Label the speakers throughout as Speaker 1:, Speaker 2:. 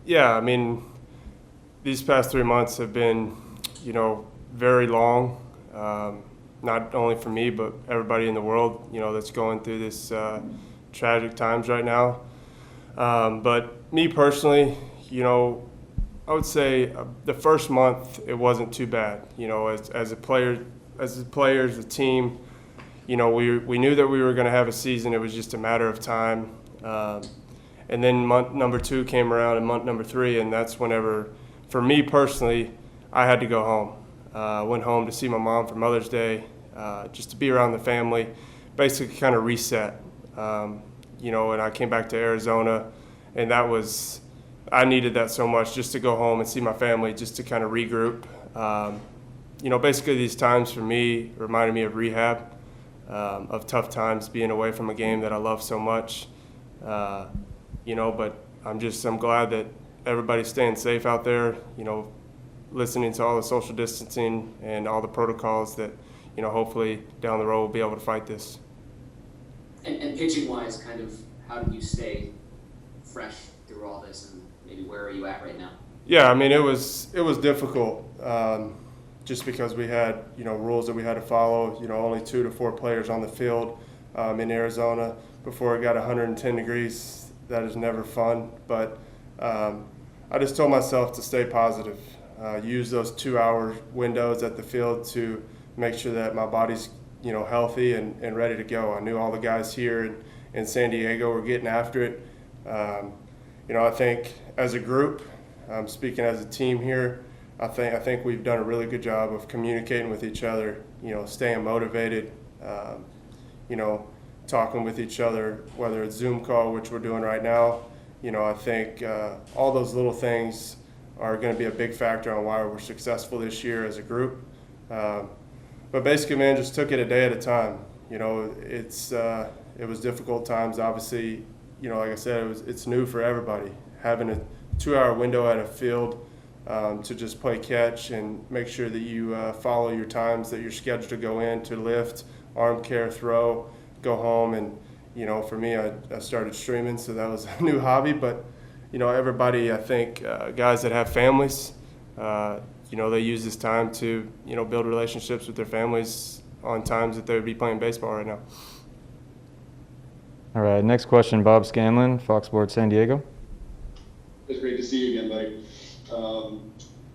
Speaker 1: Yeah, I mean, these past 3 months have been, very long. Not only for me, but everybody in the world, that's going through this tragic times right now. But me personally, I would say the first month it wasn't too bad. As a player, as a team, we knew that we were going to have a season. It was just a matter of time. And then month number two came around, and month number three, and that's whenever, for me personally, I had to go home. Went home to see my mom for Mother's Day, just to be around the family, basically kind of reset. And I came back to Arizona, and I needed that so much, just to go home and see my family, just to kind of regroup. Basically these times for me reminded me of rehab, of tough times being away from a game that I love so much. But I'm glad that everybody's staying safe out there, listening to all the social distancing and all the protocols that, hopefully down the road we'll be able to fight this.
Speaker 2: And pitching wise, kind of how do you stay fresh through all this, and maybe where are you at right now?
Speaker 1: Yeah, I mean, it was difficult, just because we had, rules that we had to follow, only 2 to 4 players on the field, in Arizona before it got 110 degrees. That is never fun, but I just told myself to stay positive, use those 2-hour windows at the field to make sure that my body's, healthy and ready to go. I knew all the guys here in San Diego were getting after it. I think as a group, speaking as a team here, I think we've done a really good job of communicating with each other, staying motivated, talking with each other, whether it's Zoom call, which we're doing right now. I think all those little things are going to be a big factor on why we're successful this year as a group. But basically, man, just took it a day at a time. It was difficult times. Obviously, like I said, it's new for everybody. Having a 2-hour window at a field to just play catch and make sure that you follow your times that you're scheduled to go in to lift, arm care, throw, go home. And, for me, I started streaming, so that was a new hobby. But, everybody, I think, guys that have families, they use this time to, build relationships with their families on times that they would be playing baseball right now.
Speaker 3: All right, next question, Bob Scanlon, Fox Sports San Diego.
Speaker 4: It's great to see you again, buddy.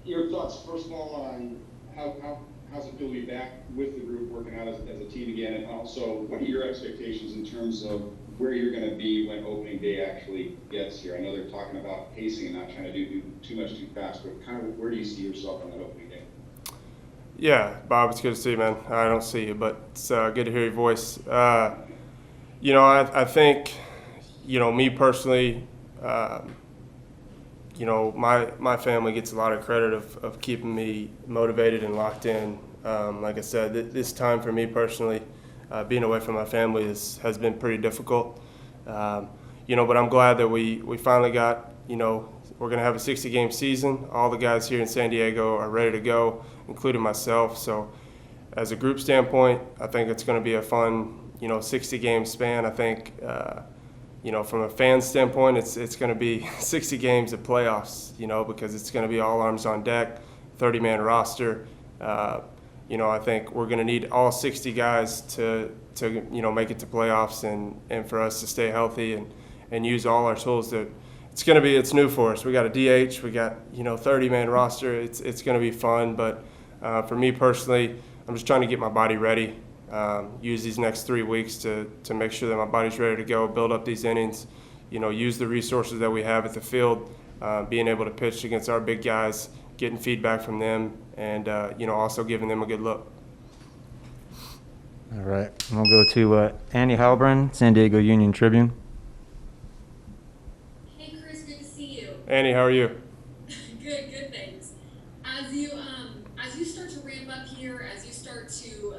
Speaker 4: Your thoughts, first of all, on how's it feel to be back with the group working out as a team again, and also what are your expectations in terms of where you're going to be when opening day actually gets here? I know they're talking about pacing and not trying to do too much too fast, but kind of where do you see yourself on that opening day?
Speaker 1: Yeah, Bob, it's good to see you, man. I don't see you, but it's good to hear your voice. I think, me personally, my family gets a lot of credit of keeping me motivated and locked in. Like I said, this time for me personally, being away from my family has been pretty difficult. But I'm glad that we finally got, we're going to have a 60-game season. All the guys here in San Diego are ready to go, including myself. So as a group standpoint, I think it's going to be a fun, 60-game span. I think, from a fan standpoint, it's going to be 60 games of playoffs, because it's going to be all arms on deck, 30-man roster. I think we're going to need all 60 guys to make it to playoffs and for us to stay healthy and use all our tools. It's new for us. We got a DH, we got 30-man roster. It's going to be fun, but for me personally, I'm just trying to get my body ready. Use these next 3 weeks to make sure that my body's ready to go, build up these innings, use the resources that we have at the field, being able to pitch against our big guys, getting feedback from them, and also giving them a good look.
Speaker 3: All right, and we'll go to Andy Halbrin, San Diego Union Tribune.
Speaker 5: Hey Chris, good to see you.
Speaker 1: Andy, how are you?
Speaker 5: Good, thanks. As you start to ramp up here, as you start to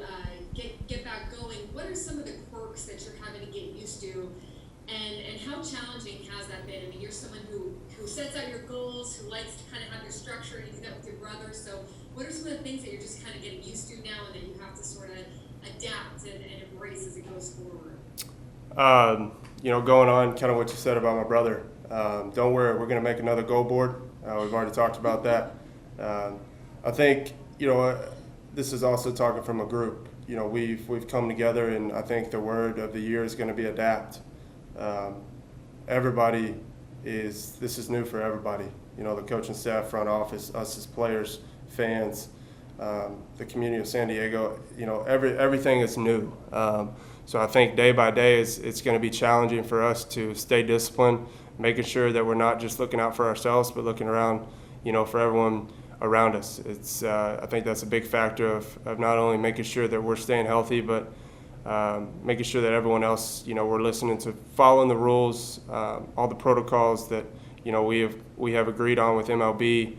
Speaker 5: get back going, what are some of the quirks that you're having to get used to, and how challenging has that been? I mean, you're someone who sets out your goals, who likes to kind of have your structure, and you do that with your brother. So, what are some of the things that you're just kind of getting used to now, and that you have to sort of adapt and embrace as it goes forward?
Speaker 1: Going on kind of what you said about my brother. Don't worry, we're going to make another goal board. We've already talked about that. I think, this is also talking from a group. We've come together, and I think the word of the year is going to be adapt. This is new for everybody. The coaching staff, front office, us as players, fans, the community of San Diego. Everything is new. So I think day by day it's going to be challenging for us to stay disciplined, making sure that we're not just looking out for ourselves, but looking around, for everyone around us. I think that's a big factor of not only making sure that we're staying healthy, but making sure that everyone else, we're listening to following the rules, all the protocols that, we have agreed on with MLB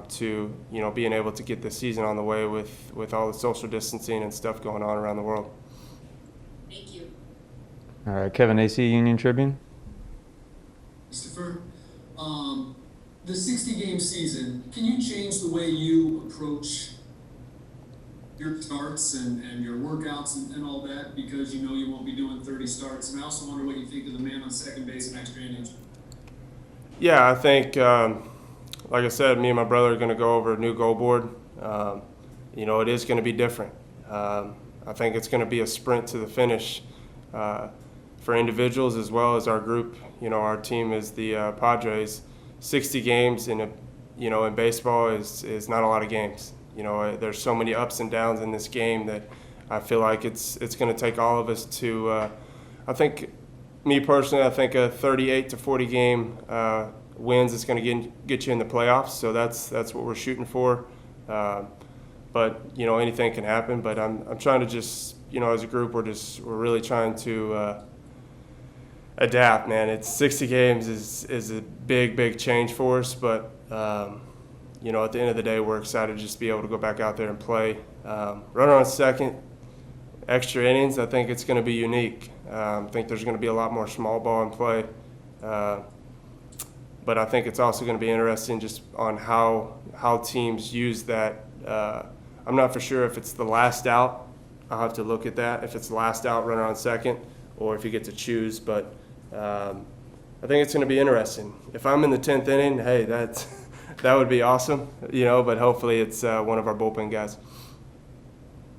Speaker 1: to, being able to get the season on the way with all the social distancing and stuff going on around the world.
Speaker 5: Thank you.
Speaker 3: All right, Kevin AC, Union Tribune.
Speaker 6: Christopher, the 60-game season, can you change the way you approach your starts and your workouts and all that, because you won't be doing 30 starts? And I also wonder what you think of the man on second base and extra innings.
Speaker 1: Yeah, I think, like I said, me and my brother are going to go over a new goal board. It is going to be different. I think it's going to be a sprint to the finish for individuals as well as our group. Our team is the Padres. 60 games in baseball is not a lot of games. There's so many ups and downs in this game that I feel like it's going to take all of us to. I think, me personally, I think a 38 to 40 game wins is going to get you in the playoffs. So that's what we're shooting for. But anything can happen. But I'm trying to just as a group we're really trying to adapt. Man, it's 60 games is a big change for us. But at the end of the day, we're excited to just be able to go back out there and play. Runner on second, extra innings. I think it's going to be unique. I think there's going to be a lot more small ball in play. But I think it's also going to be interesting just on how teams use that. I'm not for sure if it's the last out. I'll have to look at that. If it's the last out, runner on second, or if you get to choose. But I think it's going to be interesting. If I'm in the 10th inning, hey, that would be awesome. But hopefully it's one of our bullpen guys.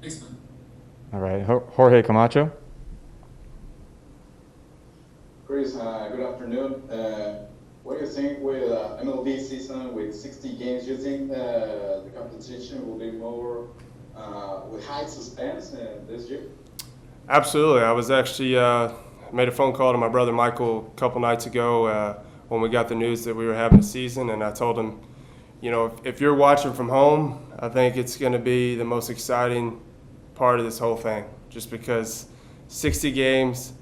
Speaker 6: Thanks, man.
Speaker 3: All right, Jorge Camacho.
Speaker 7: Chris, good afternoon. What do you think with MLB season with 60 games? Do you think the competition will be more with high suspense this year?
Speaker 1: Absolutely. I was actually made a phone call to my brother Michael a couple nights ago when we got the news that we were having a season, and I told him, if you're watching from home, I think it's going to be the most exciting part of this whole thing, just because 60 games,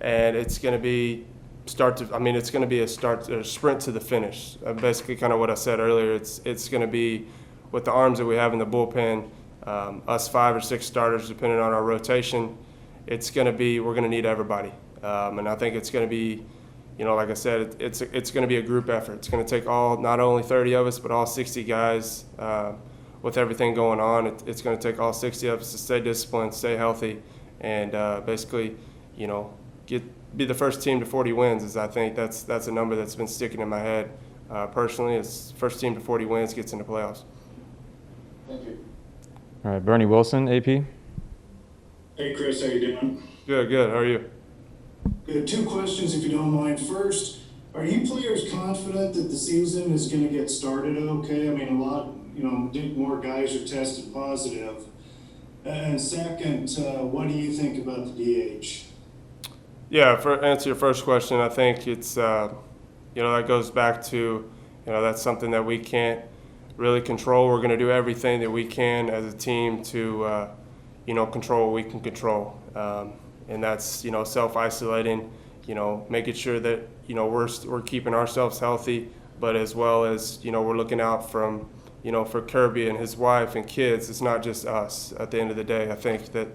Speaker 1: and it's going to be it's going to be a sprint to the finish. Basically, kind of what I said earlier. It's going to be with the arms that we have in the bullpen, us 5 or 6 starters, depending on our rotation. We're going to need everybody, and I think it's going to be, like I said, it's going to be a group effort. It's going to take not only 30 of us, but all 60 guys. With everything going on, it's going to take all 60 of us to stay disciplined, stay healthy, and basically, be the first team to 40 wins. I think that's a number that's been sticking in my head personally. It's first team to 40 wins gets into playoffs.
Speaker 7: Thank you.
Speaker 3: All right, Bernie Wilson, AP.
Speaker 8: Hey Chris, how you doing?
Speaker 1: Good. How are you?
Speaker 8: Good. 2 questions, if you don't mind. First, are you players confident that the season is going to get started okay? I mean, a lot, more guys are tested positive. And second, what do you think about the DH?
Speaker 1: Yeah, for answer your first question, I think it's that goes back to that's something that we can't really control. We're going to do everything that we can as a team to control what we can control, and that's self-isolating, making sure that we're keeping ourselves healthy, but as well as we're looking out for Kirby and his wife and kids. It's not just us. At the end of the day, I think that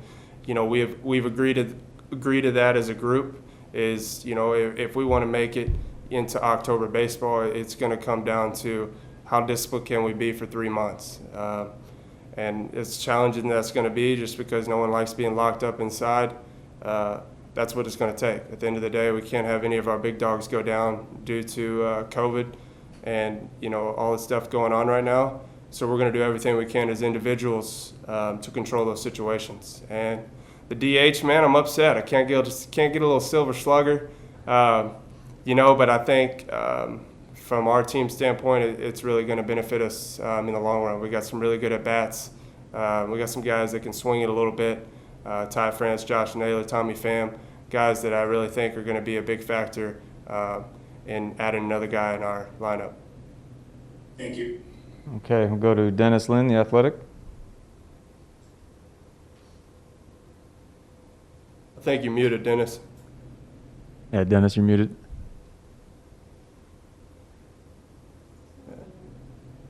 Speaker 1: we've agreed to that as a group. Is if we want to make it into October baseball, it's going to come down to how disciplined can we be for 3 months, and it's challenging that's going to be just because no one likes being locked up inside. that's what it's going to take. At the end of the day, we can't have any of our big dogs go down due to COVID and all the stuff going on right now. So we're going to do everything we can as individuals to control those situations. And the DH, man, I'm upset. I can't get a little silver slugger, but I think from our team standpoint, it's really going to benefit us in the long run. We got some really good at bats. We got some guys that can swing it a little bit. Ty France, Josh Naylor, Tommy Pham, guys that I really think are going to be a big factor in adding another guy in our lineup.
Speaker 8: Thank you.
Speaker 3: Okay, we'll go to Dennis Lynn, The Athletic.
Speaker 1: I think you're muted, Dennis.
Speaker 3: Yeah, Dennis, you're muted.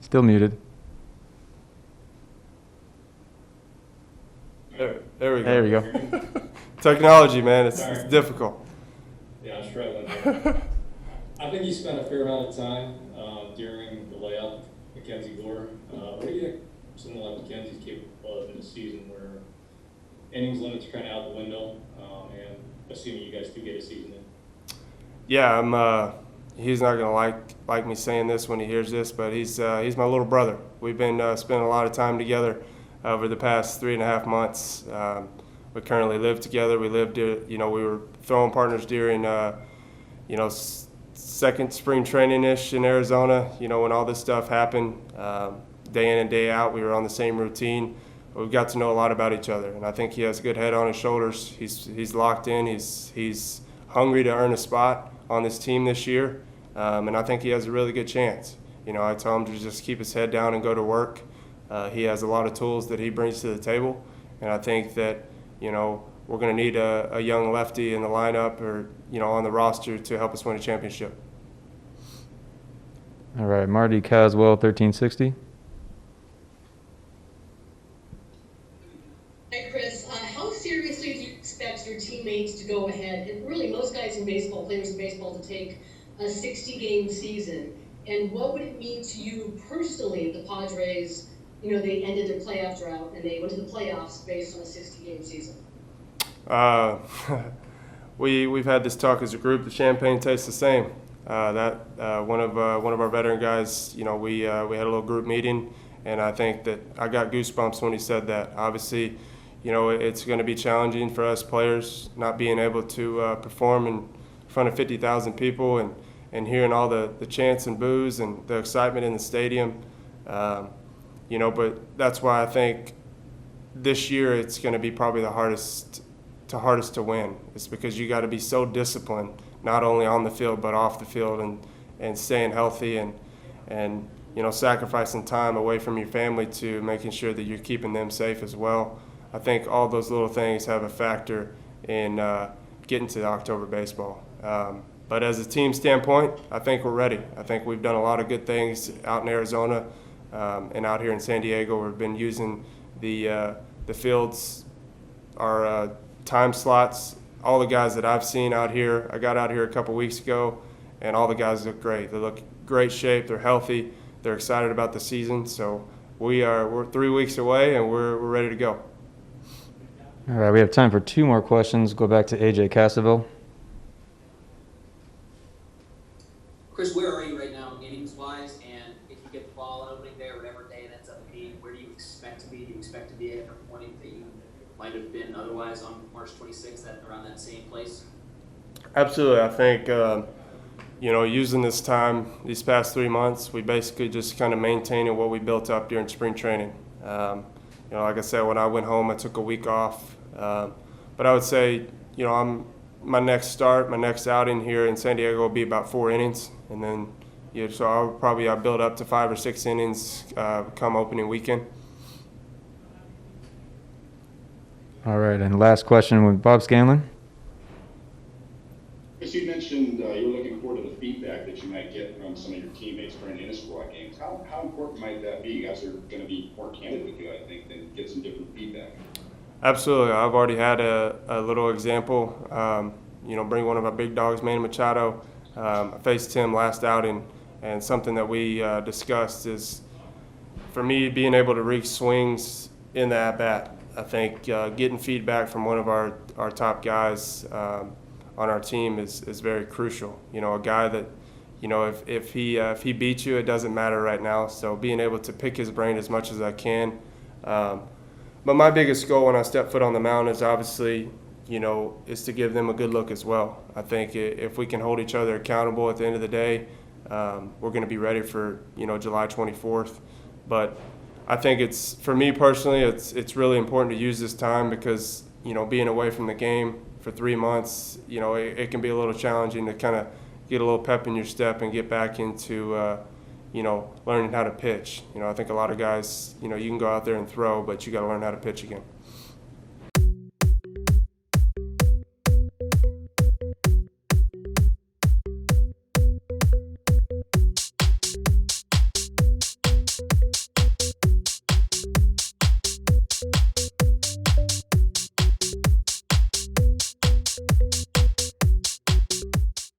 Speaker 3: Still muted.
Speaker 1: There we go.
Speaker 3: There we go.
Speaker 1: Technology, man, it's difficult.
Speaker 9: Yeah, I'm struggling. I think you spent a fair amount of time during the layoff, Mackenzie Gore. What do you think someone like Mackenzie's capable of in a season where innings limits are kind of out the window, and assuming you guys do get a season in?
Speaker 1: Yeah, he's not gonna like me saying this when he hears this, but he's my little brother. We've been spending a lot of time together over the past 3.5 months. We currently live together. We lived, we were throwing partners during, second spring training-ish in Arizona, when all this stuff happened. Day in and day out, we were on the same routine. We got to know a lot about each other, and I think he has a good head on his shoulders. He's locked in. He's hungry to earn a spot on this team this year, and I think he has a really good chance. I tell him to just keep his head down and go to work. He has a lot of tools that he brings to the table, and I think that, we're going to need a young lefty in the lineup or, on the roster to help us win a championship.
Speaker 3: All right, Marty Caswell, 1360.
Speaker 10: Hey, Chris, how seriously do you expect your teammates to go ahead, and really most guys in baseball, players in baseball, to take a 60-game season? And what would it mean to you personally if the Padres, they ended their playoff drought and they went to the playoffs based on a 60-game season?
Speaker 1: We've had this talk as a group. The champagne tastes the same. One of our veteran guys, we had a little group meeting, and I think that I got goosebumps when he said that. Obviously, it's going to be challenging for us players not being able to perform in front of 50,000 people and hearing all the chants and boos and the excitement in the stadium. But that's why I think this year it's going to be probably the hardest to win. It's because you got to be so disciplined, not only on the field but off the field, and staying healthy and sacrificing time away from your family to making sure that you're keeping them safe as well. I think all those little things have a factor in getting to the October baseball. But as a team standpoint, I think we're ready. I think we've done a lot of good things out in Arizona and out here in San Diego. We've been using the fields, our time slots. All the guys that I've seen out here, I got out here a couple weeks ago, and all the guys look great. They look great shape. They're healthy. They're excited about the season. So we're 3 weeks away, and we're ready to go.
Speaker 3: All right, we have time for 2 more questions. Go back to AJ Cassaville.
Speaker 2: Chris, where are you right now, innings-wise? And if you get the ball an opening day or whatever day it ends up being, where do you expect to be? Do you expect to be at a point that you might have been otherwise on March 26th, around that same place?
Speaker 1: Absolutely. I think, using this time, these past 3 months, we basically just kind of maintaining what we built up during spring training. Like I said, when I went home, I took a week off. But I would say, my next outing here in San Diego will be about 4 innings. And then, so I'll build up to 5 or 6 innings come opening weekend.
Speaker 3: All right, and last question with Bob Scanlon.
Speaker 4: Chris, you mentioned you were looking forward to the feedback that you might get from some of your teammates during inter-squad games. How important might that be? You guys are going to be more candid with you, I think, than get some different feedback.
Speaker 1: Absolutely. I've already had a little example. Bring one of our big dogs, Manny Machado. I faced him last outing, and something that we discussed is, for me, being able to reach swings in the at-bat. I think getting feedback from one of our top guys on our team is very crucial. You know, a guy that, you know, if he beats you, it doesn't matter right now. So being able to pick his brain as much as I can. But my biggest goal when I step foot on the mound is obviously, you know, is to give them a good look as well. I think if we can hold each other accountable at the end of the day, we're going to be ready for, you know, July 24th. But I think it's, for me personally, it's really important to use this time because, you know, being away from the game for 3 months, you know, it can be a little challenging to kind of get a little pep in your step and get back into, you know, learning how to pitch. You know, I think a lot of guys, you know, you can go out there and throw, but you got to learn how to pitch again.